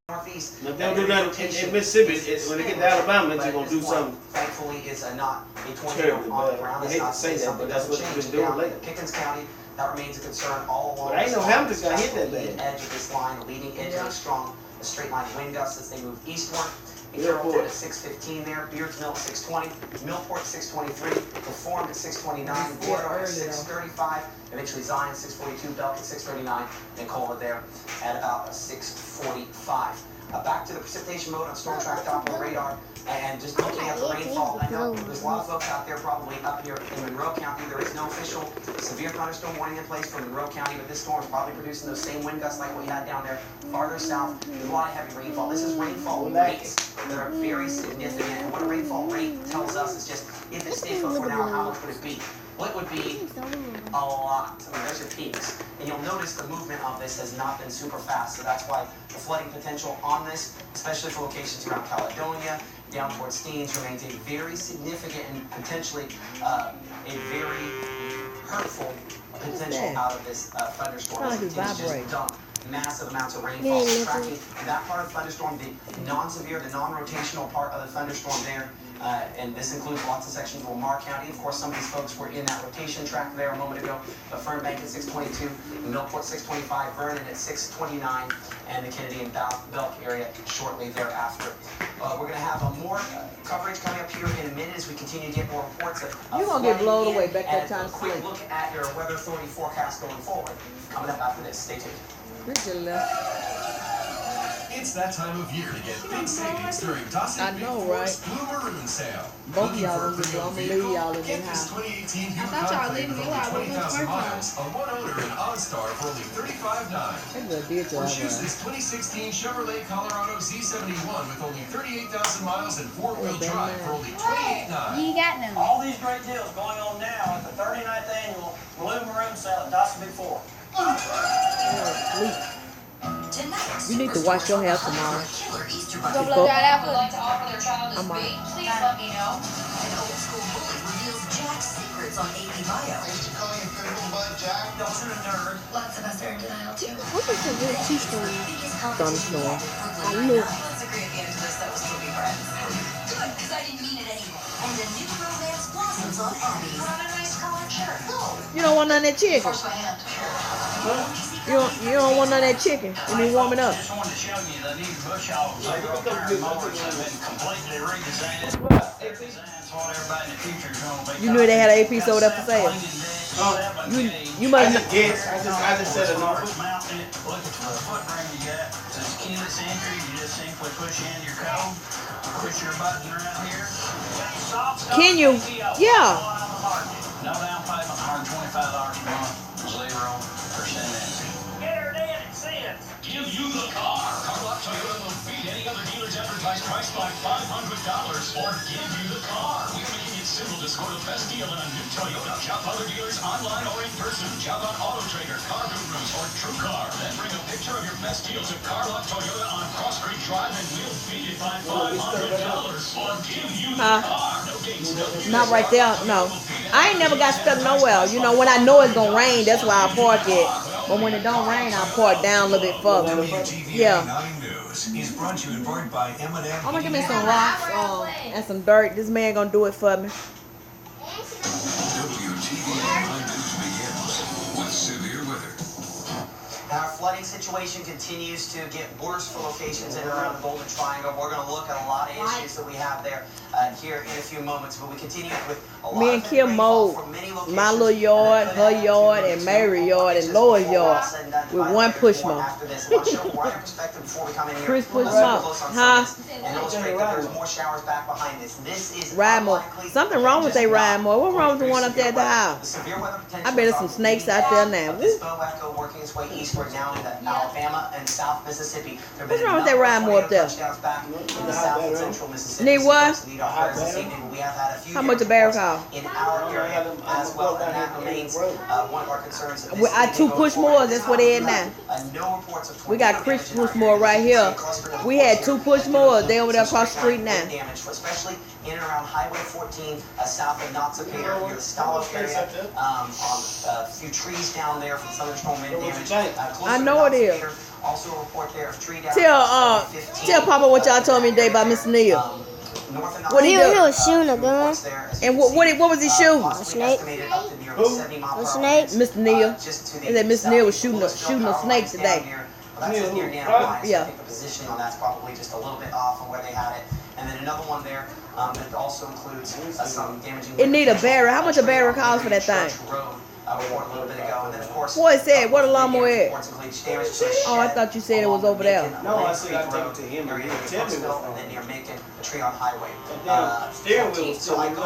northeast. If they don't do nothing in Mississippi, when they get to Alabama, they're going to do something. Thankfully, it's not a tornado on the ground. I hate to say that, but that's what they've been doing lately. Pickens County, that remains a concern all along. But I ain't know Hampton got hit that bad. Edge of this line, the leading edge of a strong straight line wind gusts as they move eastward. Carrollton at 6:15 there, Beards Mill at 6:20, Millport 6:23, Reformed at 6:29, Bordeaux at 6:35, eventually Zion 6:42, Belk at 6:39, Nicola there at about 6:45. Back to the precipitation mode on Storm Track Doppler radar, and just looking at the rainfall. I know there's a lot of folks out there probably up here in Monroe County. There is no official severe thunderstorm warning in place for Monroe County, but this storm is probably producing those same wind gusts like we had down there farther south. There's a lot of heavy rainfall. This is rainfall rates that are very significant, and what a rainfall rate tells us is just if it stayed for an hour, how much would it be? What would be a lot? I mean, there's your peaks. And you'll notice the movement of this has not been super fast. So that's why the flooding potential on this, especially for locations around Caledonia, down towards Steens, remains a very significant and potentially a very hurtful potential out of this thunderstorm. It's just dump massive amounts of rainfall. Tracking that part of the thunderstorm, the non-severe, the non-rotational part of the thunderstorm there. And this includes lots of sections of Lamar County. Of course, some of these folks were in that rotation track there a moment ago. But Fernbank at 6:22, Millport 6:25, Vernon at 6:29, and the Kennedy and Belk area shortly thereafter. We're going to have more coverage coming up here in a minute as we continue to get more reports of you're going to get blown away back that time. A quick look at your Weather Authority forecast going forward. Coming up after this. Stay tuned. It's that time of year to get big savings during Dawson I know, right? Blue Maroon Sale. Both of y'all gonna be I'm gonna leave y'all in Get the this house. 2018 Buick Enclave with only 20,000 miles, a one-owner in OnStar for only $35,900. Or choose this 2016 Chevrolet Colorado Z71 with only 38,000 miles and four-wheel drive for only $28,900. You got none. All these great deals going on now at the 39th annual Blue Maroon Sale at Dawson Big 4. You need to wash your hair tomorrow. Go blow that out for like to offer their child this bait. Please let me know. An old school bully reveals Jack's secrets on AP Bio. I used to call you Fickle Butt Jack. Don't you a nerd? Lots of us are in denial too. What is a real teaspoon? Thunderstorm. I knew. Let's agree at the end of this that we'll still be friends. Good, because I didn't mean it anyway. And a new romance blossoms on Abby's. Want a nice collared shirt? No. You don't want none of that chicken. Force my hand. You don't want none of that chicken when you warm it up. I just wanted to show you the new bush hogs. They grow power mowers have been completely redesigned. Designs what everybody in the future is going to be. You knew they had an AP sold up for sale. You must I just said it. Look at the foot ring you got. It's keyless entry. You just simply push in your code. Push your button around here. Can you? Yeah. No down payment, $125 a month, 0% entry. Get her in and see it. Give you the car. Carlock Toyota will beat any other dealer's advertised price by $500 or give you the car. We're making it simple to score the best deal on a new Toyota. Shop other dealers online or in person. Shop on Auto Trader, Car Gurus, or TrueCar. Then bring a picture of your best deal to Carlock Toyota on Cross Creek Drive and we'll beat it by $500 or give you the car. No gates, no gates. Not right there, no. I ain't never got stuck nowhere. You know, when I know it's gonna rain, that's why I park it. But when it don't rain, I park down a little bit further. Yeah. I'm gonna give me some rocks and some dirt. This man gonna do it for me. Our flooding situation continues to get worse for locations in and around the Golden Triangle. We're going to look at a lot of issues that we have there here in a few moments, but we continue with a lot Me and Kim mowed my little yard, her yard, and Mary's yard, and Laura's yard with one push mower. Chris push mower, huh? And illustrate that there's more showers back behind this. This is ride mower. Something wrong with they ride mower. What's wrong with the one up there at the house? I bet there's some snakes out there now. This bow echo working its way eastward now into Alabama and South Mississippi. What's wrong with that ride mower up there? Back in the South and Central Mississippi. Need what? We have had a few how much a barrel cost? in our area as well, and that remains one of our concerns. I 2 push mowers. That's what they had now. No reports of We got Chris push mower right here. We had 2 push mowers. They over there across the street now. Damage, especially in and around Highway 14, south of Noxapater, near the Stollish area, on a few trees down there from Southern Storm wind damage. I know it is. Also a report there of tree down. Tell Papa what y'all told me today about Mr. Neal. What he was shooting a gun. And what was he shooting? A snake. A snake? Mr. Neal. He said Mr. Neal was shooting a snake today. Yeah. I think the positioning on that's probably just a little bit off on where they had it. And then another one there that also includes some damaging. It need a barrel. How much a barrel cost for that thing? A little bit ago, and then of course. What it said? What a lawnmower is? Oh, I thought you said it was over there. No, I said I take it to him. And then you're making a tree on highway. Steering wheel. So I have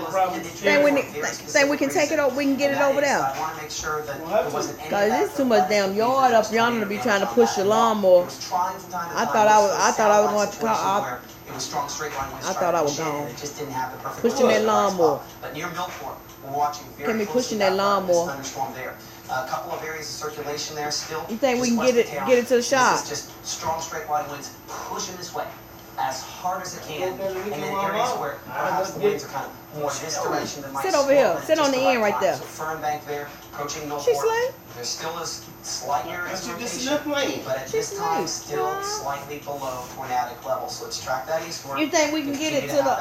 a problem. Think we can take it over? We can get it over there. I want to make sure that there wasn't any. Cause it's too much damn yard up yonder to be trying to push your lawnmower. I thought I was going to call. It was strong straight line winds. I thought I was gone. It just didn't have the perfect pushing that lawnmower. But near Milford, we're watching very Can be pushing that lawnmower. Thunderstorm there. A couple of areas of circulation there still. You think we can get it to the shop? This is just strong straight line winds pushing this way as hard as it can. And then areas where perhaps the winds are kind of more this direction than my. Sit over here. Sit on the end right there. So Fern Bank there, approaching Milford. She's late. There still is slight areas of rotation, but at She's this time late. still slightly below tornadic level. So let's track that eastward. You think we can get it to the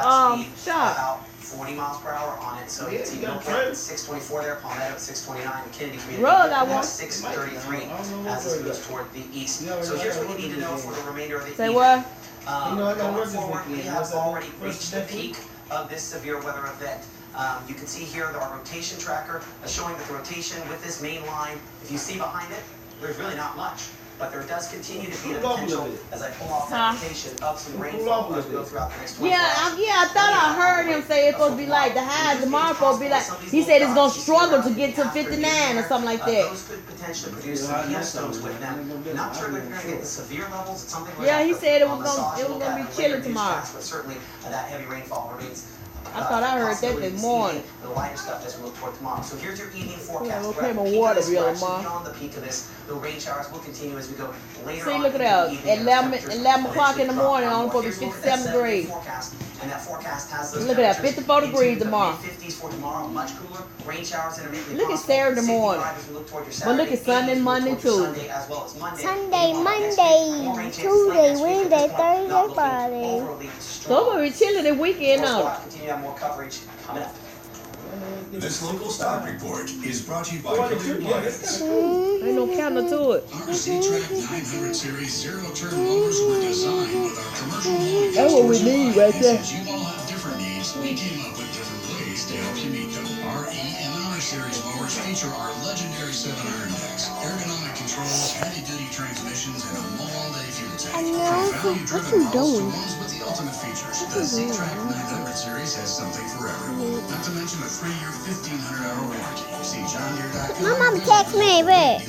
shop? About 40 miles per hour on it. So you can see Milford at 624 there, Palmetto at 629, and Kennedy Community at 633 as it moves toward the east. So here's what you need to know for the remainder of the evening. Say what? Going forward, we have already reached the peak of this severe weather event. You can see here our rotation tracker showing that the rotation with this main line, if you see behind it, there's really not much. But there does continue to be the potential, as I pull off that rotation, of some rainfall as we go throughout the next 24 hours. I thought I heard him say it's supposed to be like the high tomorrow supposed to be like. He said it's gonna struggle to get to 59 or something like that. Those could potentially produce some hailstones with them. Not sure that you're going to get the severe levels. It's something he said it was gonna be chilly tomorrow. But certainly that heavy rainfall remains. I thought I heard that this morning. The lighter stuff as we look toward tomorrow. So here's your evening forecast. Okay, my water bill tomorrow. Beyond the peak of this, the rain showers will continue as we go later. See, look at that. At 11 o'clock in the morning, only supposed to be 57 degrees. And that forecast has those. Look at that, 54 degrees tomorrow. 50s for tomorrow, much cooler. Rain showers intermittently. Look at Saturday morning. But look at Sunday, Monday, Tuesday. Sunday, Monday, Tuesday, Wednesday, Thursday, Friday. So it's gonna be chilly this weekend now. Continue to have more coverage coming up. This local stock report is brought to you by Purdue Wines. Ain't no counter to it. Our Z-Track 900 series zero-turn mowers were designed with our commercial mowing. That's what we need right there. Since you all have different needs, we came up with different ways to help you meet them. Our E and R series mowers feature our legendary 7-iron decks, ergonomic controls, heavy-duty transmissions, and a mow-all-day fuel tank. What you doing? With the ultimate features, the Z-Track 900 series has something for everyone. Not to mention a 3-year, 1,500-hour warranty. See JohnDeere.com. My mom text me back.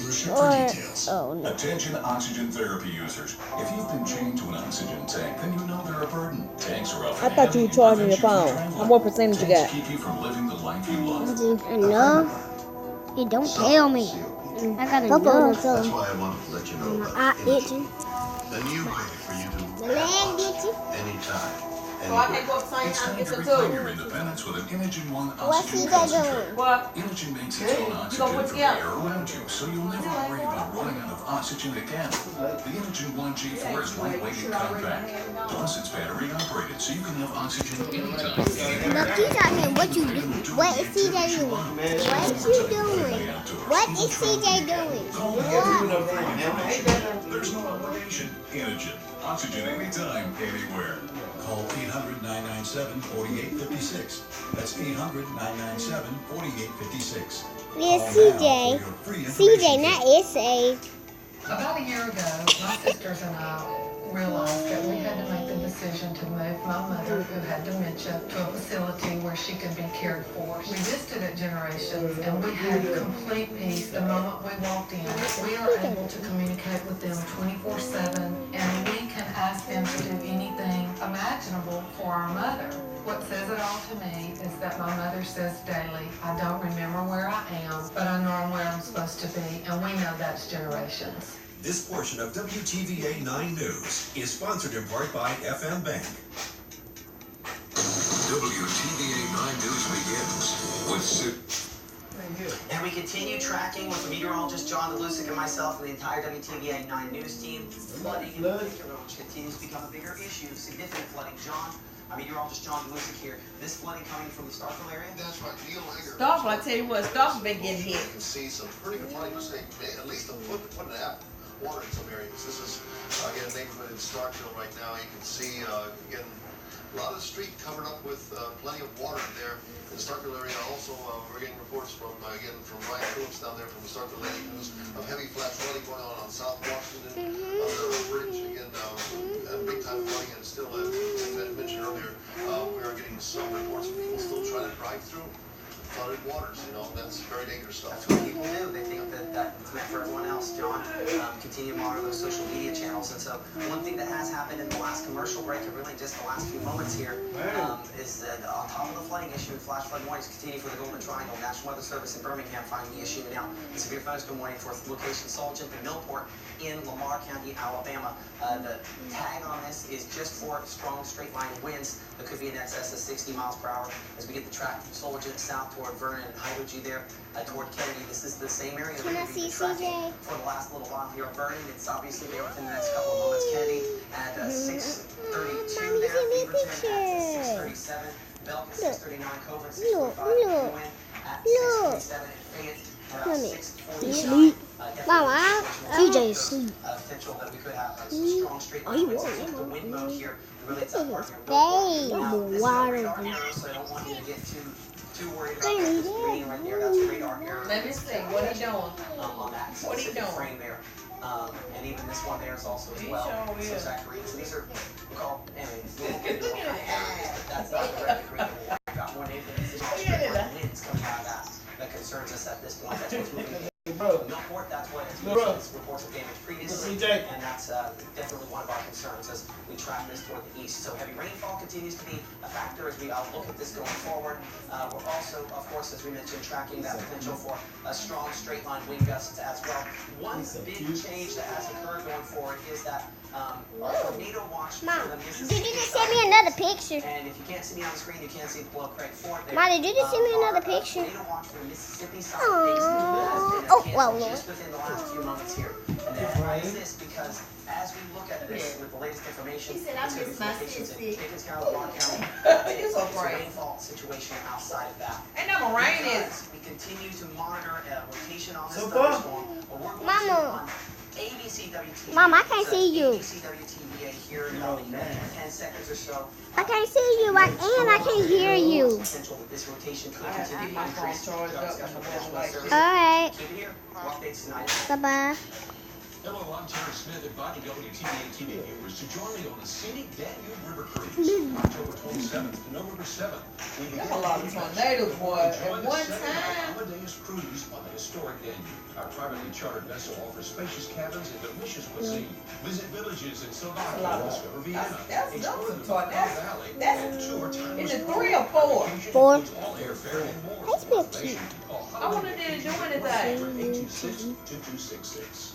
No. Attention oxygen therapy users. If you've been chained to an oxygen tank, then you know they're a burden. Tanks are often I thought you were charging your phone. How much percentage you got? keep you from living the life you love. Enough. You don't tell me. I got enough. That's why I wanted to let you know My about eye itching. the new way for you to The leg itching. anytime. So I can't go up the same It's time time and to get reclaim the your two. independence with an Inogen 1 What's oxygen he concentrate. doing? What? Inogen makes its own oxygen from the air around you, so you'll never worry about running out of oxygen again. The Inogen 1 G4 is lightweight and compact. Plus, it's battery operated, so you can have oxygen anytime. Look, he's out here. What you do? What is CJ doing? What you doing? What is CJ doing? There's no obligation. Inogen. Oxygen anytime, anywhere. Call 800-997-4856. That's 800-997-4856. Yes, CJ. CJ, not SA. About a year ago, my sisters and I realized that we had to make the decision to move my mother, who had dementia, to a facility where she could be cared for. We visited at Generations, and we had complete peace the moment we walked in. We are able to communicate with them 24/7, and we can ask them to do anything imaginable for our mother. What says it all to me is that my mother says daily, I don't remember where I am, but I know I'm where I'm supposed to be, and we know that's Generations. This portion of WTVA 9 News is sponsored in part by FM Bank. WTVA 9 News begins with And we continue tracking with meteorologist John DeLucic and myself and the entire WTVA 9 News team. Flooding in Lake Roach continues to become a bigger issue. Significant flooding. John, meteorologist John DeLucic here. This flooding coming from the Starkville area? That's right, Neil Hager. Starkville, I tell you what, Starkville been getting hit. You can see some pretty good flooding. Say at least a foot and a half water in some areas. This is again a neighborhood in Starkville right now. You can see again a lot of the street covered up with plenty of water there. In the Starkville area also, we're getting reports from Ryan Phillips down there from the Starkville Lady News of heavy flash flooding going on South Washington on the bridge. Again, big time flooding, and still, as I mentioned earlier, we are getting some reports of people still trying to drive through flooded waters. You know, that's very dangerous stuff. That's what people do. They think that's meant for everyone else. John, continue to monitor those social media channels. And so one thing that has happened in the last commercial break, and really just the last few moments here, is that on top of the flooding issue, flash flood warnings continue for the Golden Triangle. National Weather Service in Birmingham finding the issue now. The severe thunderstorm warning for location Solent and Millport in Lamar County, Alabama. The tag on this is just for strong straight line winds that could be in excess of 60 miles per hour as we get the track from Solent south toward Vernon and Hydrogy there toward Kennedy. This is the same area that we're going to be tracking for the last little while here. Vernon, it's obviously there within the next couple of moments. Kennedy at 6:32 there. Beaverton at 6:37. Belk at 6:39. Covert 6:45. Win at 6:27. And Fayette at 6:49. Mama, TJ is asleep. Potential that we could have a strong straight line winds. The wind mode here. Really, it's up part here. Water. So I don't want you to get too worried about this reading right there. That's a radar error. Let me see. What he doing? On that specific frame there. And even this one there is also as well. So Zachary, so these are called, that's not the correct reading. We've got more data than this. Winds coming out of that concerns us at this point. That's what's moving. Millport, that's what it's reports of damage previously, and that's definitely one of our concerns as we track this toward the east. So heavy rainfall continues to be a factor as we look at this going forward. We're also, of course, as we mentioned, tracking that potential for a strong straight line wind gusts as well. One big change that has occurred going forward is that tornado watch for the Mississippi. Did you just send me another picture? And if you can't see me on the screen, you can see the below Craig Ford there. Ma, did you just send me another picture? Tornado watch for the Mississippi side has been canceled just within the last few moments here. And why is this? Because as we look at this with the latest information, it's going to be locations in Pickens County, Lamar County. It's a rainfall situation outside of that. Ain't no rain is. We continue to monitor rotation on this thunderstorm. But we're going to on ABCWT. Mom, I can't see you. ABCWTVA here in about 10 seconds or so. I can't see you, and I can't hear you. Potential that this rotation could continue to increase. Alright. Keep it here. Updates tonight. Bye-bye. Hello, I'm Terry Smith, inviting WTVA TV viewers to join me on the scenic Danube River Cruise, October 27th to November 7th. We begin a lot of tornadoes, boy, at one time. Amadeus cruise on the historic Danube. Our privately chartered vessel offers spacious cabins and delicious cuisine. Visit villages in Slovakia, discover Vienna, explore the Valley, and tour timeless. Is it 3 or 4? 4. All airfare and more. That's real cute. I wanted to do anything. 826-2266.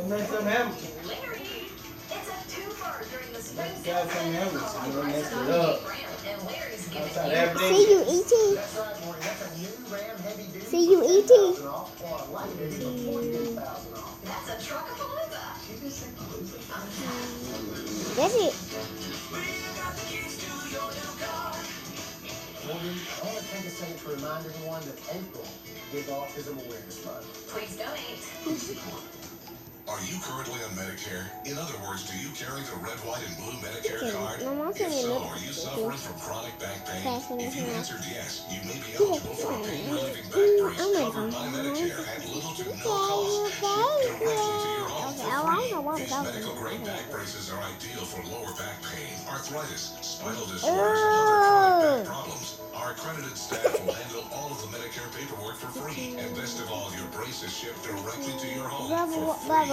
Next time happens. Larry, it's a twofer during the spring Guys, season. I'm messed it up. And Larry's giving See you, E.T. See you, E.T. That's a truckapalooza. That's it. I want to take a second to remind everyone that April is Autism Awareness Month. Please donate. Are you currently on Medicare? In other words, do you carry the red, white, and blue Medicare card? If so, are you suffering from chronic back pain? If you answered yes, you may be eligible for a pain-relieving back brace covered by Medicare at little to no cost, shipped directly to your home for free. These medical-grade back braces are ideal for lower back pain, arthritis, spinal disorders, and other chronic back problems. Our accredited staff will handle all of the Medicare paperwork for free. And best of all, your brace is shipped directly to your home for free.